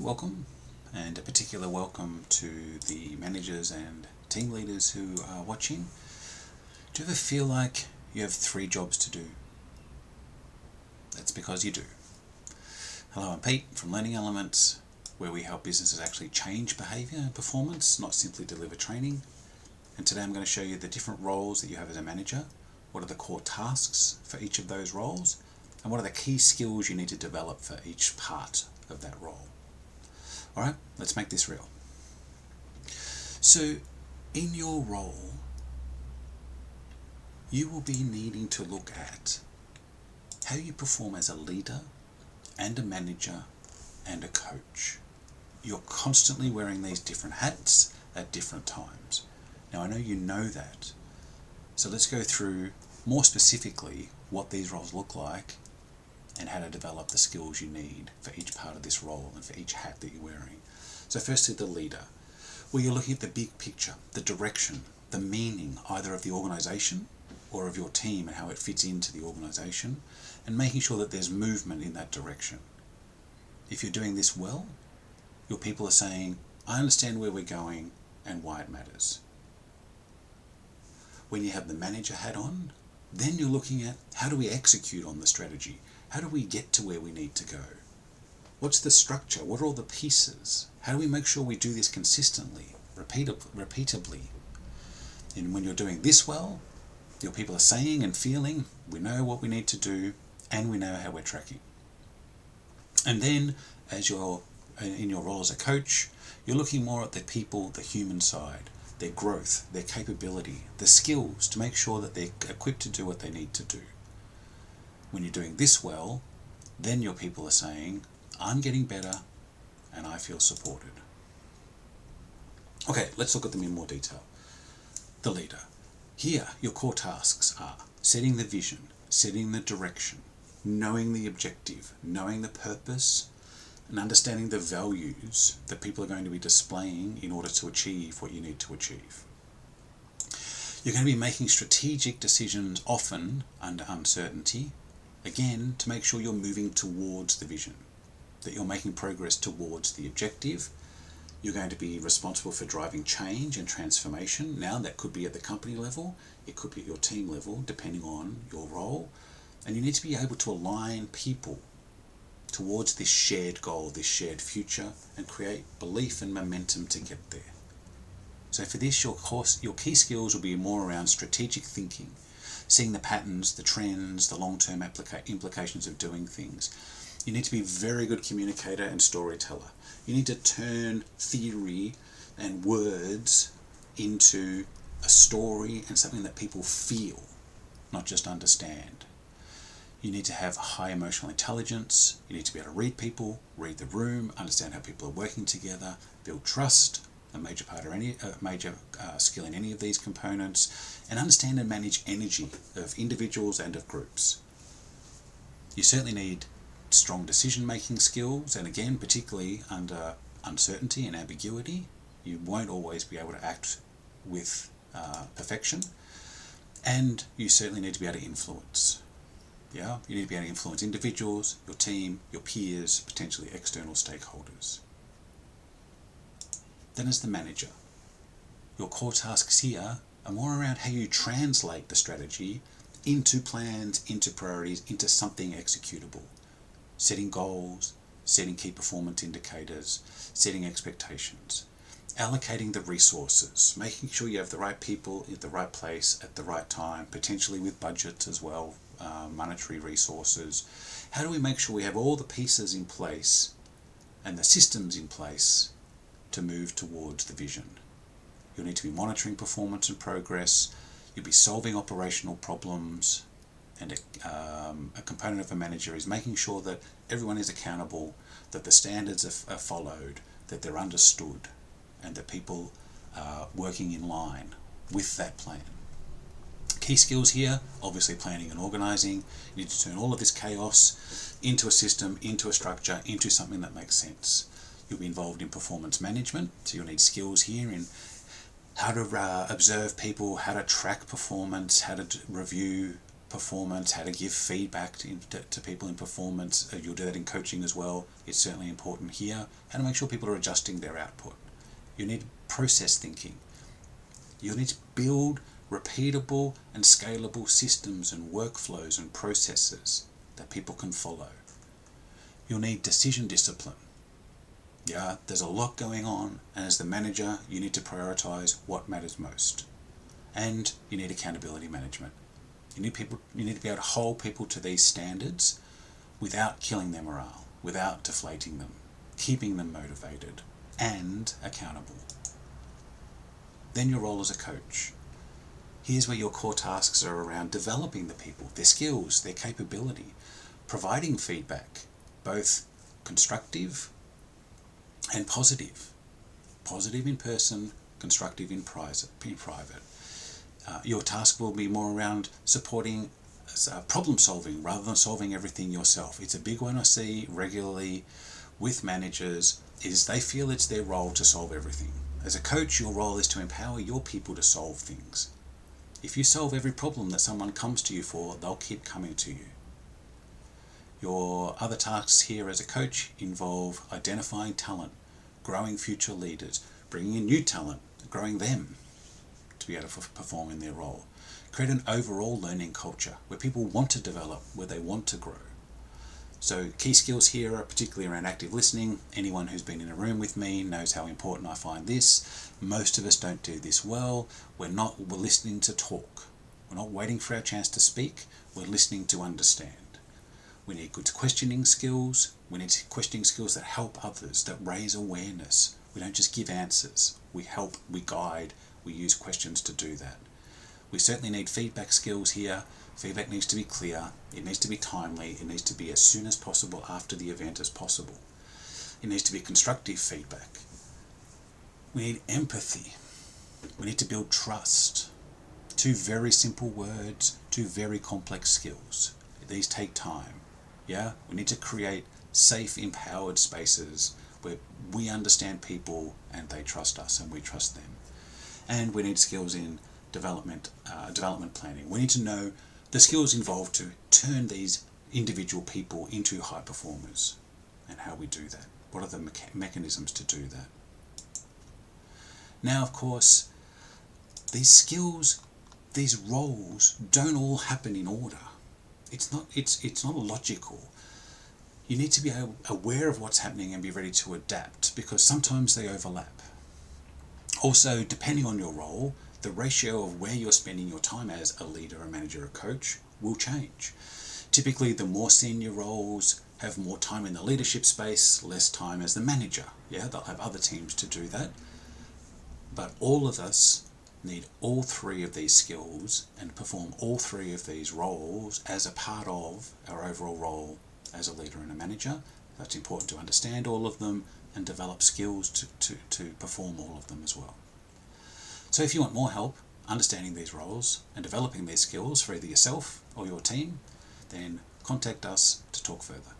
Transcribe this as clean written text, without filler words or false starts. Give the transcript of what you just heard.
welcome, and a particular welcome to the managers and team leaders who are watching. Do you ever feel like you have 3 jobs to do? That's because you do. Hello, I'm Pete from Learning Elements, where we help businesses actually change behaviour and performance, not simply deliver training. And today I'm going to show you the different roles that you have as a manager, what are the core tasks for each of those roles, and what are the key skills you need to develop for each part of that role. Alright, let's make this real. So, in your role, you will be needing to look at how you perform as a leader and a manager and a coach. You're constantly wearing these different hats at different times. Now I know you know that, so let's go through more specifically what these roles look like and how to develop the skills you need for each part of this role and for each hat that you're wearing. So firstly, the leader. Well, you're looking at the big picture, the direction, the meaning either of the organisation or of your team and how it fits into the organisation, and making sure that there's movement in that direction. If you're doing this well, your people are saying, I understand where we're going and why it matters. When you have the manager hat on, then you're looking at how do we execute on the strategy? How do we get to where we need to go? What's the structure? What are all the pieces? How do we make sure we do this consistently, repeatably? And when you're doing this well, your people are saying and feeling, we know what we need to do and we know how we're tracking. And then as you're in your role as a coach, you're looking more at the people, the human side, their growth, their capability, the skills to make sure that they're equipped to do what they need to do. When you're doing this well, then your people are saying, I'm getting better and I feel supported. Okay, let's look at them in more detail. The leader. Here, your core tasks are setting the vision, setting the direction, knowing the objective, knowing the purpose, and understanding the values that people are going to be displaying in order to achieve what you need to achieve. You're going to be making strategic decisions often under uncertainty, again, to make sure you're moving towards the vision, that you're making progress towards the objective. You're going to be responsible for driving change and transformation. Now, that could be at the company level, it could be at your team level, depending on your role. And you need to be able to align people towards this shared goal, this shared future, and create belief and momentum to get there. So for this, your key skills will be more around strategic thinking, seeing the patterns, the trends, the long-term implications of doing things. You need to be a very good communicator and storyteller. You need to turn theory and words into a story and something that people feel, not just understand. You need to have high emotional intelligence. You need to be able to read people, read the room, understand how people are working together, build trust, a major part or any major skill in any of these components, and understand and manage energy of individuals and of groups. You certainly need strong decision-making skills, and again, particularly under uncertainty and ambiguity, you won't always be able to act with perfection, and you certainly need to be able to influence. Yeah, you need to be able to influence individuals, your team, your peers, potentially external stakeholders. Then as the manager, your core tasks here are more around how you translate the strategy into plans, into priorities, into something executable. Setting goals, setting key performance indicators, setting expectations, allocating the resources, making sure you have the right people at the right place at the right time, potentially with budgets as well, monetary resources. How do we make sure we have all the pieces in place and the systems in place to move towards the vision? You'll need to be monitoring performance and progress. You'll be solving operational problems, and a component of a manager is making sure that everyone is accountable, that the standards are followed, that they're understood, and that people are working in line with that plan. Key skills here, obviously planning and organising. You need to turn all of this chaos into a system, into a structure, into something that makes sense. You'll be involved in performance management, so you'll need skills here in how to observe people, how to track performance, how to review performance, how to give feedback to people in performance. You'll do that in coaching as well. It's certainly important here. How to make sure people are adjusting their output. You need process thinking. You'll need to build repeatable and scalable systems and workflows and processes that people can follow. You'll need decision discipline. Yeah, there's a lot going on, and as the manager, you need to prioritize what matters most. And you need accountability management. You need to be able to hold people to these standards without killing their morale, without deflating them, keeping them motivated and accountable. Then your role as a coach. Here's where your core tasks are around developing the people, their skills, their capability, providing feedback, both constructive and positive. Positive in person, constructive in private. Your task will be more around supporting problem solving rather than solving everything yourself. It's a big one I see regularly with managers, is they feel it's their role to solve everything. As a coach, your role is to empower your people to solve things. If you solve every problem that someone comes to you for, they'll keep coming to you. Your other tasks here as a coach involve identifying talent, growing future leaders, bringing in new talent, growing them to be able to perform in their role. Create an overall learning culture where people want to develop, where they want to grow. So key skills here are particularly around active listening. Anyone who's been in a room with me knows how important I find this. Most of us don't do this well. We're listening to talk. We're not waiting for our chance to speak. We're listening to understand. We need good questioning skills. We need questioning skills that help others, that raise awareness. We don't just give answers. We help, we guide, we use questions to do that. We certainly need feedback skills here. Feedback needs to be clear, it needs to be timely, it needs to be as soon as possible after the event as possible. It needs to be constructive feedback. We need empathy. We need to build trust. Two very simple words, two very complex skills. These take time. Yeah, we need to create safe, empowered spaces where we understand people and they trust us and we trust them. And we need skills in development planning. We need to know the skills involved to turn these individual people into high performers and how we do that. What are the mechanisms to do that? Now, of course, these skills, these roles don't all happen in order. It's not logical. You need to be aware of what's happening and be ready to adapt, because sometimes they overlap. Also, depending on your role, the ratio of where you're spending your time as a leader, a manager, a coach will change. Typically, the more senior roles have more time in the leadership space, less time as the manager. Yeah, they'll have other teams to do that. But all of us need all three of these skills and perform all three of these roles as a part of our overall role as a leader and a manager. That's important to understand all of them and develop skills to perform all of them as well. So if you want more help understanding these roles and developing these skills for either yourself or your team, then contact us to talk further.